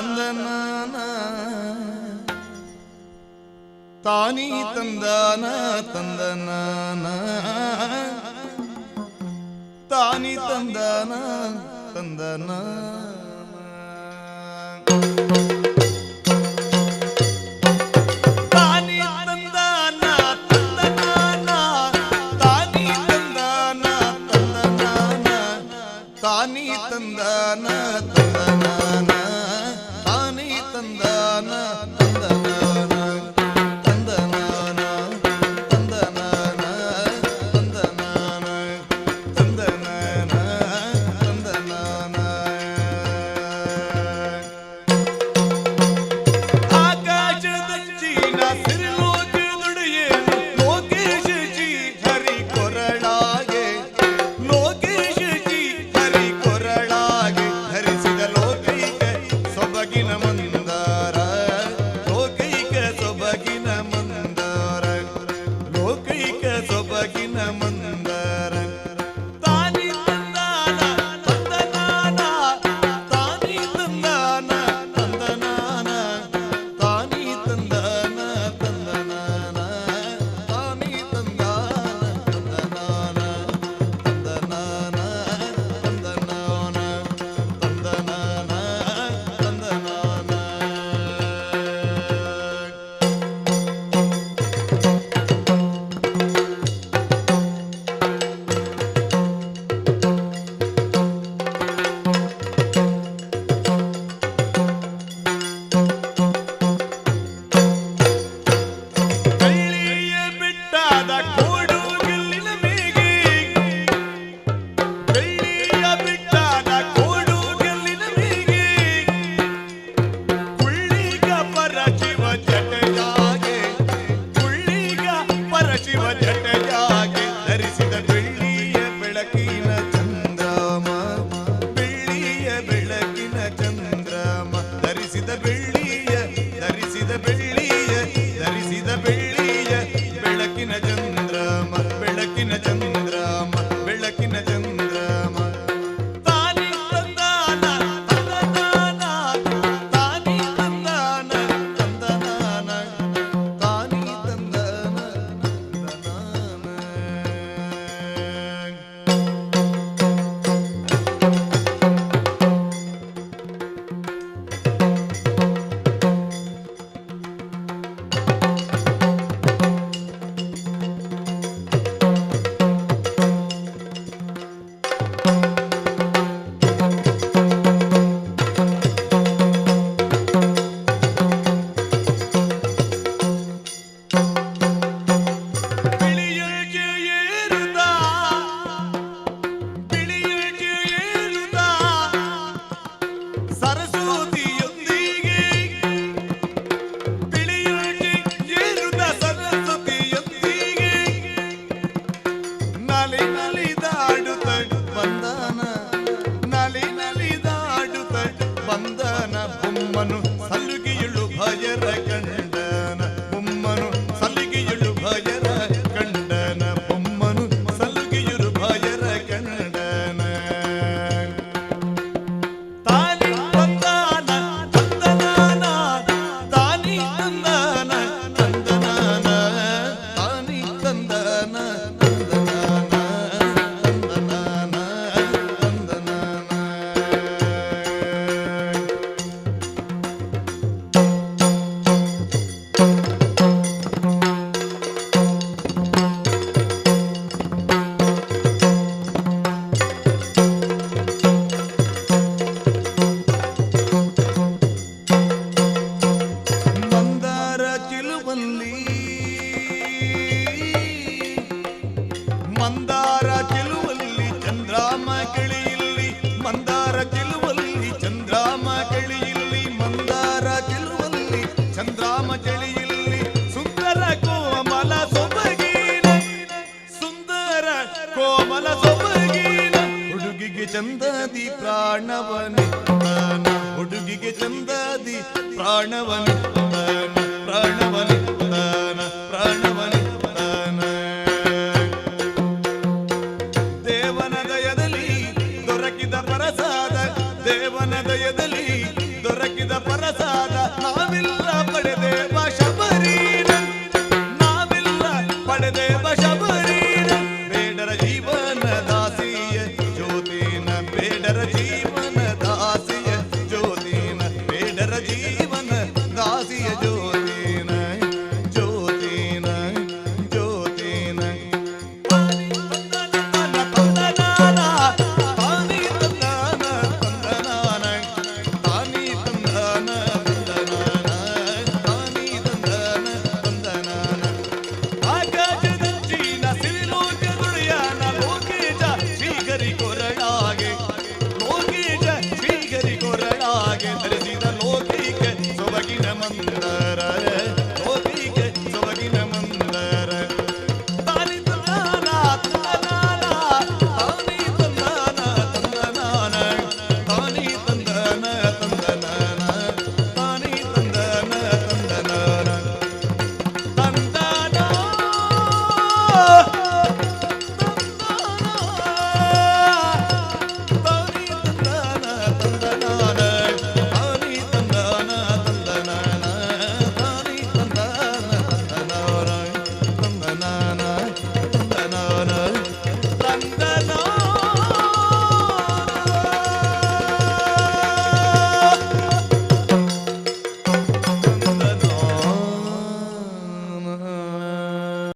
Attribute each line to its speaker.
Speaker 1: ತಂದನಾನ ತಾನಿ ತಂದಾನ ತಂದನಾನ ತಾನಿ ತಂದಾನ ತಂದನ ತಾನಿ ತಂದಾನ ತಂದನಾನ ತಾನಿ ತಂದಾನ ತಂದನಾನ ತಾನಿ ತಂದಾನ ತಂದನಾನ ತಾನಿ ತಂದಾನ ತಂದನಾನ ತಂದನಾನ ತಂದನಾನ ತಂದನಾನ ತಂದನಾನ ತಂದನಾನ ಆಕಾಶದಂಚಿನ ಸಿರಿಲೋಕದೊಡೆಯೇ ಲೋಕೇಶ ಜಿ ಹರಿ ಕೊರಳಾಗೆ ಲೋಕೇಶ ಜಿ ಹರಿ ಕೊರಳಾಗೆ ಧರಿಸಿದ ಲೋಕೈಕ ಸೊಬಗಿನ ಮಂದಾರ ಲೋಕೈಕ ಸೊಬಗಿನ ಮಂದಾರ ಲೋಕೈಕ ಸೊಬಗಿನ ಮಂದಾರ ತಾನಿ ತಂದಾನ ತಂದನಾನ ತಾನಿ ತಂದಾನ ತಂದನಾನ ತಾನಿ ತಂದಾನ ತಂದನಾನ ತಾನಿ ತಂದಾನ ತಂದನಾನ ತಂದನಾನ ತಂದನಾನ ತಂದನಾನ ತಂದನಾನ ಬೆಳ್ಳಿಯ ಬಿಟ್ಟಾದ ಕೋಡುಗಲ್ಲಿನ ಮೇಗೆ ಬೆಳ್ಳಿಯ ಬಿಟ್ಟಾದ ಕೋಡುಗಲ್ಲಿನ ಮೇಗೆ ಕುಳ್ಳಿಗ ಪರಶಿವ ಜಟೆಯಾಗೆ ಕುಳ್ಳಿಗ ಪರಶಿವ ಜಟೆಯಾಗೆ ಧರಿಸಿದ ಬೆಳ್ಳಿಯ ಬೆಳಕಿನ ಚಂದ್ರಮ ಬೆಳ್ಳಿಯ ಬೆಳಕಿನ ಚಂದ್ರಮ ಧರಿಸಿದ ಬೆಳ್ಳಿಯ ಧರಿಸಿದ ಬೆಳ್ಳಿಯ ಧರಿಸಿದ ಬೆಳ್ಳಿಯ ಬೆಳಕಿನ ಚಂದ್ರಮ ಬೆಳಕಿನ ಚಂದ್ರಮ ಬೆಳಕಿನ ಚಂದ್ರಮ ತಾನಿ ತಂದಾನ ತಂದನಾನ ತಾನಿ ತಂದಾನ ತಂದನಾನ ತಾನಿ ತಂದಾನ ತಂದನಾನ ಬಿಳಿಯಗೆ ಏರುತ್ತಾ ಬಿಳಿಯಗೆ ಏರುತ್ತಾ ಸರಸ್ವತಿಯೊಂದಿಗೆ ಬಿಳಿಯಗೆ ಏರುತ್ತಾ ಸರಸ್ವತಿಯೊಂದಿಗೆ ನಲಿ ನಲಿದಾಡುತ್ತ ಬಂದನ ನಲಿ ನಲಿದಾಡುತ್ತ ಬಂದನ ಬೊಮ್ಮನು ಸಲುಗಿಯುಳು ಭಯರ ಕಂಡನ ಬೊಮ್ಮನು ಸಲುಗಿಯುಳು ಭಯರ ಕಂಡನ ಬೊಮ್ಮನು ಸಲುಗಿಯುಳು ಭಯರ ಕಂಡನ ತಾನಿ ತಂದಾನ ತಂದನಾನ ತಾನಿ ತಂದಾನ ತಂದನಾನ ತಾನಿ ತಂದಾನ ತಂದನಾನ ತಂದನಾನ ತಂದನಾನ ಮಂದಾರ ಚಿಲುವಲ್ಲಿ ಮಂದಾರ ಚಿಲುವಲ್ಲಿ ಚಂದ್ರಾಮ ಕೆಳೆಯಲ್ಲಿ ಮಂದಾರ ಚಿಲುವಲ್ಲಿ ಚಂದ್ರಾಮ ಕೆಳೆಯಲ್ಲಿ ಮಂದಾರ ಚಿಲುವಲ್ಲಿ ಚಂದ್ರಾಮ ಕೆಳೆಯಲ್ಲಿ ಸುಂದರ ಕೋಮಲ ಸೊಬಗಿನ ಸುಂದರ ಕೋಮಲ ಸೊಬಗಿನ ಹುಡುಗಿಗೆ ಚಂದದಿ ಪ್ರಾಣವನಿದ್ದಾನ ಹುಡುಗಿಗೆ ಚಂದದಿ ಪ್ರಾಣವನಿದ್ದಾನ